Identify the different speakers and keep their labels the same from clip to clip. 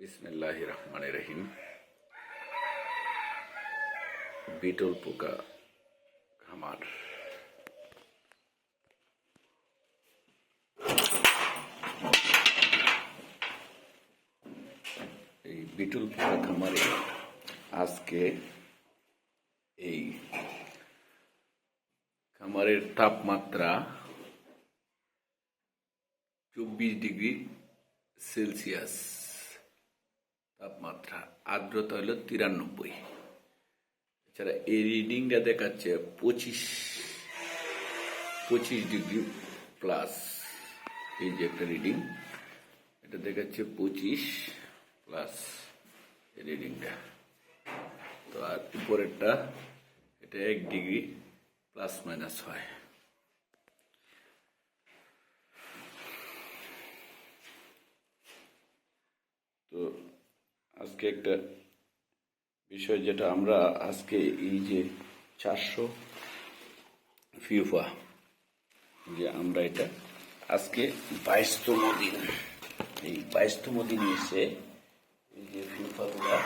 Speaker 1: বিসমিল্লাহির রহমানির রহিম। বিটল পোকা খামার। এই বিটল পোকা খামারে আজকে এই খামারের তাপমাত্রা 24 ডিগ্রি সেলসিয়াস তাপমাত্রা, আর্দ্রতা হলো 93। এছাড়া এই রিডিংটা দেখাচ্ছে 25 ডিগ্রি প্লাস। এই যে একটা রিডিং, এটা দেখাচ্ছে 25 প্লাস এই রিডিংটা। তো আর উপরেরটা এটা 1 ডিগ্রি প্লাস মাইনাস হয়। তো আজকে একটা বিষয়, যেটা আমরা আজকে এই যে 400 ফিউফা, যে আমরা এটা আজকে 22তম দিন। এই 22তম দিনে এসে এই যে ফিউফাগুলা,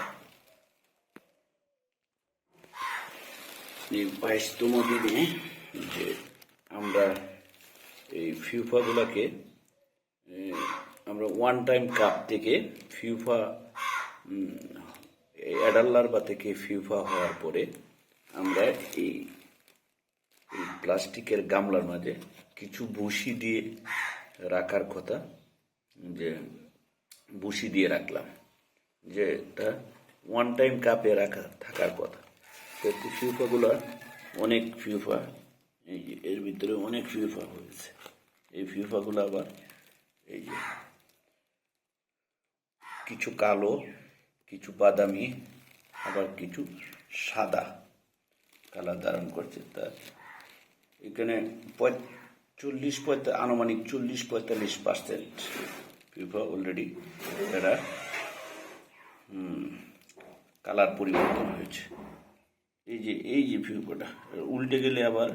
Speaker 1: এই 22তম দিনে যে আমরা এই ফিউফাগুলাকে আমরা ওয়ান টাইম কাপ থেকে ফিউফা অ্যাডাল্লার বা থেকে ফিউফা হওয়ার পরে আমরা এই প্লাস্টিকের গামলার মাঝে কিছু ভুসি দিয়ে রাখার কথা, যে ভুসি দিয়ে রাখলাম, যে এটা ওয়ান টাইম কাপে রাখা থাকার কথা। তো ফিউফাগুলো অনেক ফিউফা, এই যে এর ভিতরে অনেক ফিউফা হয়েছে। এই ফিউফাগুলো আবার এই যে কিছু কালো, কিছু বাদামি, আবার কিছু সাদা কালার ধারণ করছে। তা এখানে আনুমানিক 40-45% ফিউফা অলরেডি এরা কালার পরিবর্তন হয়েছে। এই যে ফিউফাটা উল্টে গেলে আবার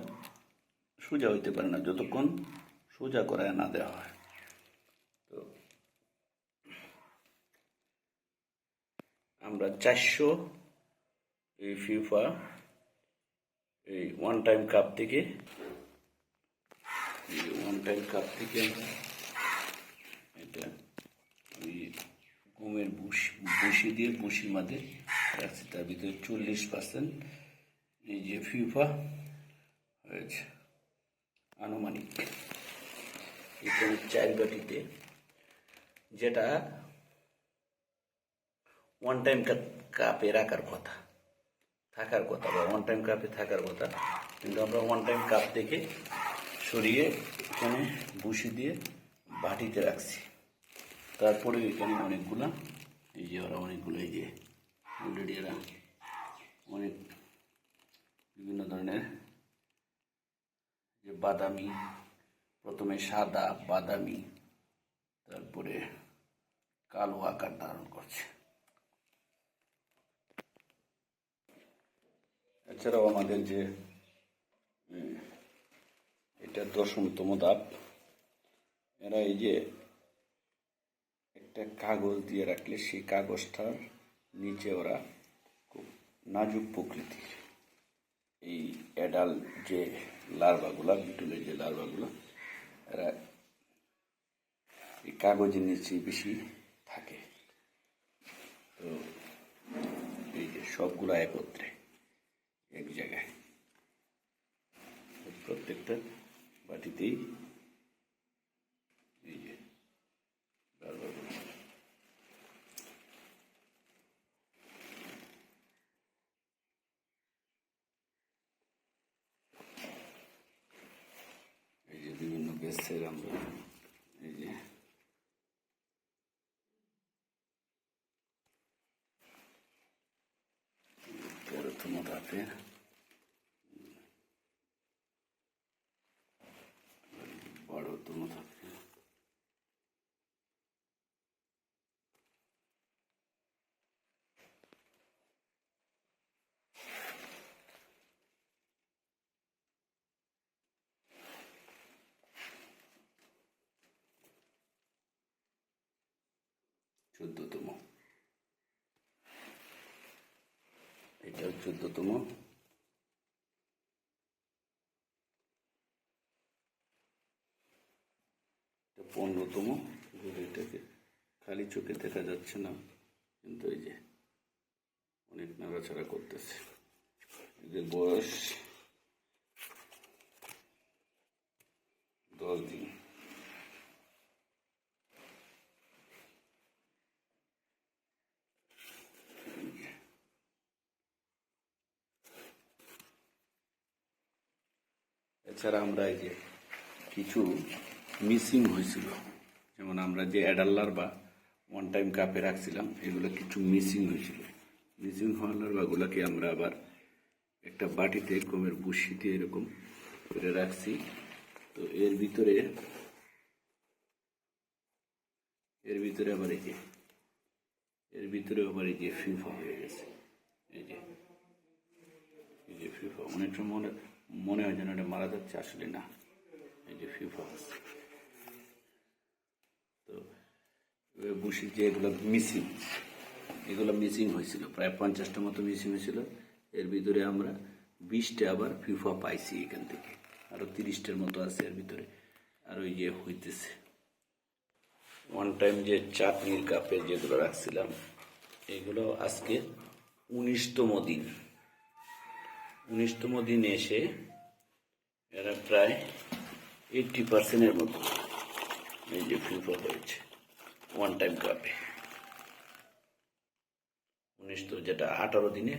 Speaker 1: সোজা হইতে পারে না, যতক্ষণ সোজা করায় না দেওয়া হয়। তো আমরা 400 এই ফিউফা এই ওয়ান টাইম কাপ থেকে এটা ওই গমের ভুসি দিয়ে ভুসির মাঝে রাখছি। তার ভিতরে 40% এই যে ফিউফা হয়েছে আনুমানিক। এখানে 4 বাটিতে, যেটা ওয়ান টাইম কাপে রাখার কথা, বা ওয়ান টাইম কাপে থাকার কথা, কিন্তু আমরা ওয়ান টাইম কাপ থেকে সরিয়ে এখানে ভুসি দিয়ে বাটিতে রাখছি। তারপরে এখানে অনেকগুলা, এই যে ওরা অনেকগুলো, এই যে অলরেডি এরা অনেক বিভিন্ন ধরনের যে বাদামি, প্রথমে সাদা, বাদামি, তারপরে কালো আকার ধারণ করছে। এছাড়াও আমাদের যে এটা 10তম ধাপ, এরা এই যে একটা কাগজ দিয়ে রাখলে সেই কাগজটার নিচে ওরা খুব নাজুক প্রকৃতির এই অ্যাডাল যে লার্ভাগুলা, বিটলের যে লার্ভাগুলো, এরা এই কাগজের নিচে বেশি থাকে। তো এই যে সবগুলা একত্রে এক জায়গায়, প্রত্যেকটা বাটিতেই এই যে লার্ভাগুলো। এই যে বিভিন্ন গ্যাসের আমরা এই যে প্রথম ধাপে বড়তম ধাপে চোদ্দতম। 14তম, এটা 15তম। এটাকে খালি চোখে দেখা যাচ্ছে না, কিন্তু এই যে অনেক নাড়াচাড়া করতেছে। এদের বয়স 10 দিন। এছাড়া আমরা এই যে কিছু মিসিং হয়েছিল, যেমন আমরা যে অ্যাডাল্লার বা ওয়ান টাইম কাপে রাখছিলাম, এগুলো কিছু মিসিং হয়েছিল। মিসিং হওয়ার লার্ভাগুলোকে আমরা আবার একটা বাটিতে গমের ভুসি দিয়ে এরকম করে রাখছি। তো এর ভিতরে আবার এই যে ফিফা হয়ে গেছে। এই যে ফিফা, অনেক সময় মনে হয় যেন এটা মারা যাচ্ছে, আসলে না, এই যে ফিফা। তো বুসির যে এগুলো মিসিং হয়েছিল, প্রায় 50টা মতো মিসিং হয়েছিল। এর ভিতরে আমরা 20টা আবার ফিফা পাইছি এখান থেকে, আরো 30টার মতো আছে এর ভিতরে, আর ওই যে হইতেছে। ওয়ান টাইম যে চাটনির কাপে যেগুলো রাখছিলাম, এগুলো আজকে 19তম দিন। 19তম দিনে এসে এরা প্রায় 80%-এর মতো এই যে ফিফা হয়েছে ওয়ান টাইম কাপে। 19 যেটা 18 দিনে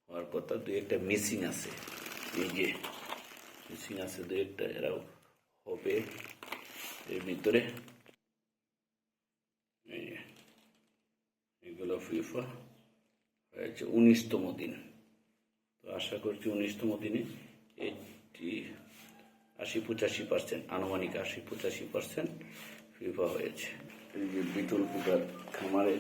Speaker 1: হওয়ার কথা, 2-একটা মিসিং আছে। এই যে মিসিং আছে 2-একটা, এরাও হবে এর ভিতরে। এগুলো ফিফা হয়েছে 19তম দিন। তো আশা করছি 19তম দিনে 80-85%, আনুমানিক 80-85% ফিফা হয়েছে। এই যে বিটল পুটার খামারে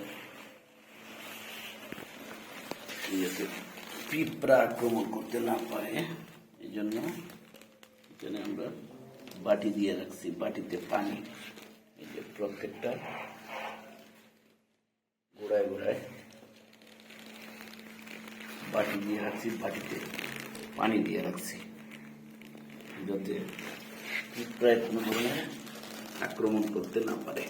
Speaker 1: পিঁপড়া আক্রমণ করতে না পারে, এই জন্য এখানে আমরা বাটি দিয়ে রাখছি, বাটিতে পানি। এই যে প্রত্যেকটা গোড়ায় বাটি দিয়ে রাখছি, বাটিতে পানি দিয়ে রাখছি, যাতে পিঁপড়ায় কোনো ধরনের আক্রমণ করতে না পারে।